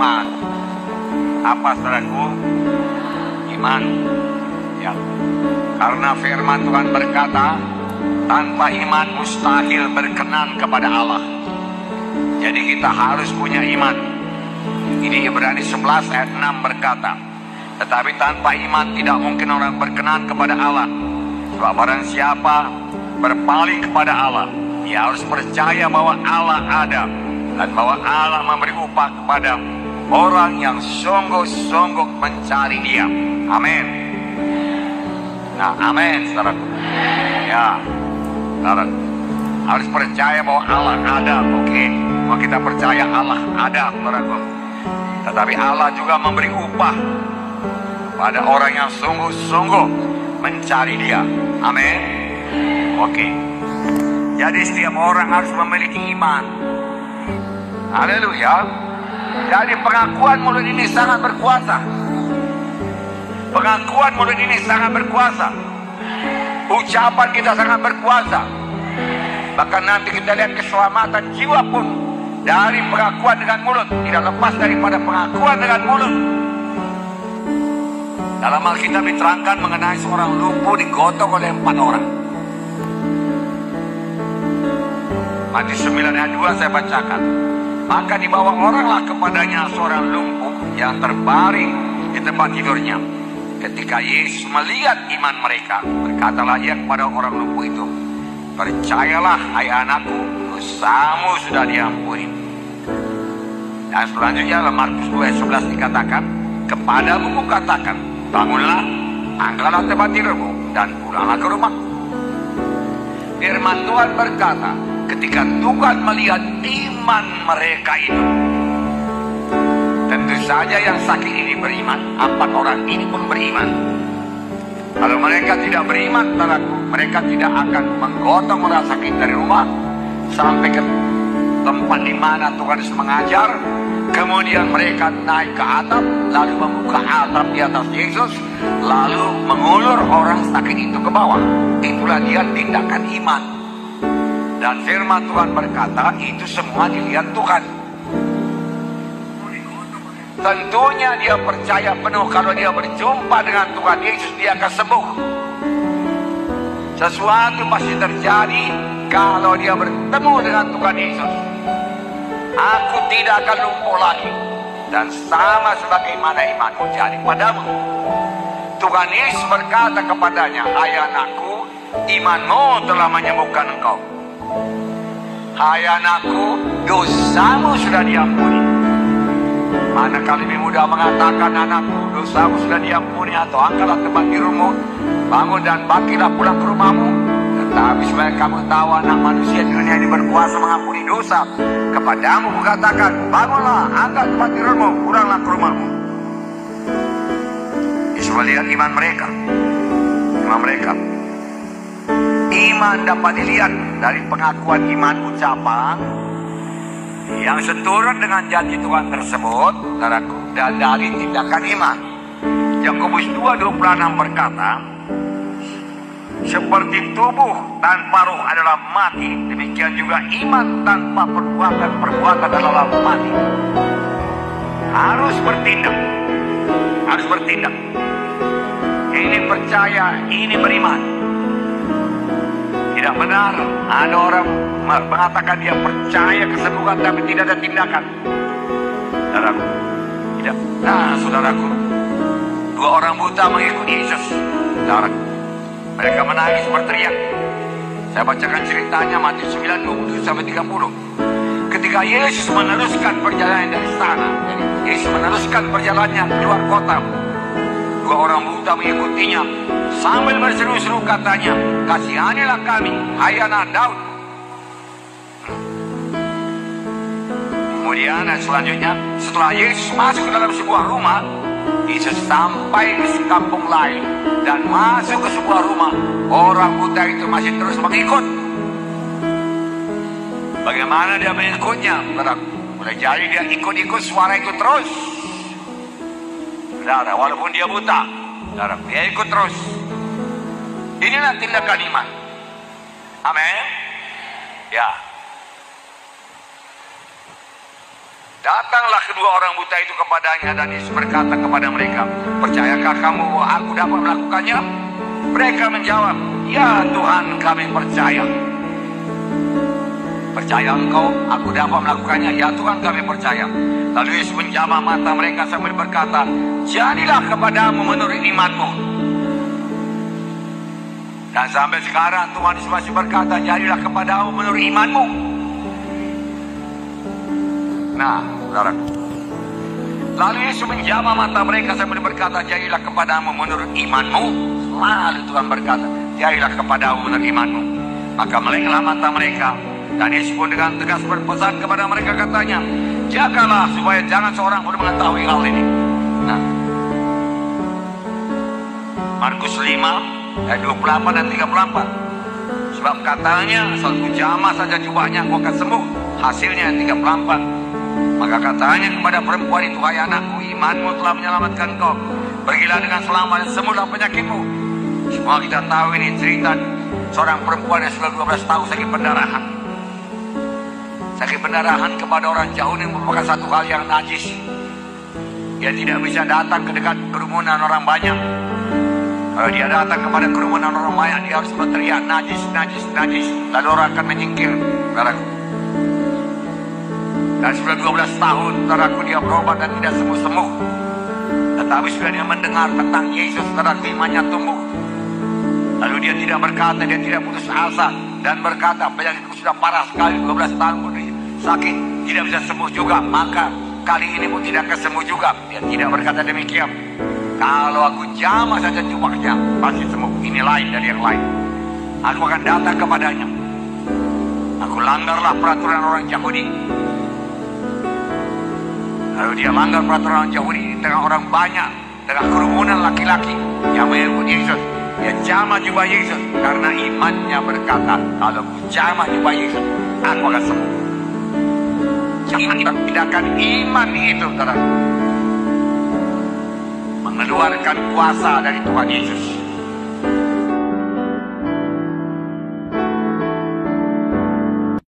iman. Apa saudaraku? Iman. Ya. Karena firman Tuhan berkata, tanpa iman mustahil berkenan kepada Allah. Jadi kita harus punya iman. Ini Ibrani 11 ayat 6 berkata, tetapi tanpa iman tidak mungkin orang berkenan kepada Allah. Sebab barang siapa berpaling kepada Allah, dia harus percaya bahwa Allah ada dan bahwa Allah memberi upah kepada orang yang sungguh-sungguh mencari Dia. Amin. Nah, amin, saudaraku. Ya, saudaraku, harus percaya bahwa Allah ada. Oke, mau kita percaya Allah ada, saudaraku. Tetapi Allah juga memberi upah pada orang yang sungguh-sungguh mencari Dia. Amin. Oke. Jadi setiap orang harus memiliki iman. Haleluya. Jadi pengakuan mulut ini sangat berkuasa. Pengakuan mulut ini sangat berkuasa. Ucapan kita sangat berkuasa. Bahkan nanti kita lihat keselamatan jiwa pun dari pengakuan dengan mulut. Tidak lepas daripada pengakuan dengan mulut. Dalam Alkitab diterangkan mengenai seorang lumpuh digotong oleh 4 orang. Matius 9 ayat 2 saya bacakan. Maka dibawa oranglah kepadanya seorang lumpuh yang terbaring di tempat tidurnya. Ketika Yesus melihat iman mereka, berkatalah ia kepada orang lumpuh itu, percayalah hai anakku, dosamu sudah diampuni. Dan selanjutnya dalam Markus 2 ayat 11 dikatakan, kepadamu kukatakan, bangunlah, angkatlah tempat tidurmu, dan pulanglah ke rumah. Firman Tuhan berkata, ketika Tuhan melihat iman mereka itu, tentu saja yang sakit ini beriman. 4 orang ini pun beriman. Kalau mereka tidak beriman, mereka tidak akan menggotong orang sakit dari rumah sampai ke tempat di mana Tuhan Yesus mengajar. Kemudian mereka naik ke atap, lalu membuka atap di atas Yesus, lalu mengulur orang sakit itu ke bawah. Itulah dia tindakan iman. Dan firman Tuhan berkata, itu semua dilihat Tuhan. Tentunya dia percaya penuh kalau dia berjumpa dengan Tuhan Yesus, dia akan sembuh. Sesuatu pasti terjadi kalau dia bertemu dengan Tuhan Yesus. Aku tidak akan lumpuh lagi, dan sama sebagaimana imanmu jadi padamu. Tuhan Yesus berkata kepadanya, hai anakku, imanmu telah menyembuhkan engkau. Hai anakku, dosamu sudah diampuni. Manakala lebih mudah mengatakan, anakku, dosamu sudah diampuni, atau angkatlah tempat tidurmu, bangun dan bangkitlah pulang ke rumahmu. Tetapi supaya kamu tahu anak manusia di dunia ini berkuasa mengampuni dosa, kepadamu kukatakan, bangunlah, angkat tempat tidurmu, pulanglah ke rumahmu. Yesus melihat iman mereka. Iman mereka. Iman dapat dilihat dari pengakuan iman ucapan yang seturut dengan janji Tuhan tersebut, saudaraku, dan dari tindakan iman. Yakobus 2:26 berkata, seperti tubuh tanpa roh adalah mati, demikian juga iman tanpa perbuatan adalah mati. Harus bertindak. Harus bertindak. Ini percaya, ini beriman. Tidak benar ada orang mengatakan dia percaya kesembuhan tapi tidak ada tindakan. Saudaraku, tidak. Nah, saudaraku, 2 orang buta mengikuti Yesus. Saudaraku, mereka menangis berteriak. Saya bacakan ceritanya Matius 9:27-30. Ketika Yesus meneruskan perjalanan dari sana, Yesus meneruskan perjalanannya keluar kota, 2 orang buta mengikutinya sambil berseru-seru katanya, kasihanilah kami, hai anak Daud. Kemudian selanjutnya, setelah Yesus masuk ke dalam sebuah rumah, Yesus sampai ke kampung lain dan masuk ke sebuah rumah. Orang buta itu masih terus mengikut. Bagaimana dia mengikutnya? Mulai jadi dia ikut-ikut suara itu terus. Saudara, walaupun dia buta, saudara, dia ikut terus. Inilah tindakan iman. Amin. Ya. Datanglah kedua orang buta itu kepadanya dan Yesus berkata kepada mereka, "Percayakah kamu bahwa aku dapat melakukannya?" Mereka menjawab, "Ya Tuhan, kami percaya." "Percaya engkau aku dapat melakukannya?" "Ya Tuhan, kami percaya." Lalu Yesus menjamah mata mereka sambil berkata, "Jadilah kepadamu menurut imanmu." Dan sampai sekarang Tuhan Yesus masih berkata, "Jadilah kepadamu menurut imanmu." Nah, saudaraku, lalu Yesus menjamah mata mereka sambil berkata, "Jadilah kepadamu menurut imanmu." Lalu Tuhan berkata, "Jadilah kepadamu menurut imanmu." Maka meleklah mata mereka, dan Yesus pun dengan tegas berpesan kepada mereka, katanya, "Jagalah supaya jangan seorang pun mengetahui hal ini." Nah, Markus 5 ayat 28 dan 34. Sebab katanya, "Asal jamah saja jubahnya, kau akan sembuh." Hasilnya 34. Maka katanya kepada perempuan itu, "Hai anakku, imanmu telah menyelamatkan kau. Pergilah dengan selamat dan sembuhlah penyakitmu." Semua kita tahu ini cerita seorang perempuan yang sudah 12 tahun sakit pendarahan. Sakit pendarahan kepada orang jauh ini merupakan satu hal yang najis. Dia tidak bisa datang ke dekat kerumunan orang banyak. Kalau dia datang kepada kerumunan orang banyak, dia harus berteriak, "Najis, najis, najis." Lalu orang akan menyingkir, saudaraku. Dan sudah 12 tahun, saudaraku, dia berobat dan tidak sembuh-sembuh. Tetapi sudah dia mendengar tentang Yesus, saudaraku, imannya tumbuh. Lalu dia tidak berkata, dia tidak putus asa, dan berkata, "Penyakitku sudah parah sekali, 12 tahun pun sakit, tidak bisa sembuh juga, maka kali ini pun tidak akan sembuh juga." Dia tidak berkata demikian. "Kalau aku jamah saja jubahnya, pasti sembuh. Ini lain dari yang lain. Aku akan datang kepadanya. Aku langgarlah peraturan orang Yahudi." Lalu dia langgar peraturan orang Yahudi di tengah orang banyak, tengah kerumunan laki-laki yang mengikut Yesus. Dia jamah jubah Yesus karena imannya berkata, "Kalau aku jamah jubah Yesus, aku akan sembuh." Jangan tindakan iman itu, saudara, mengeluarkan kuasa dari Tuhan Yesus.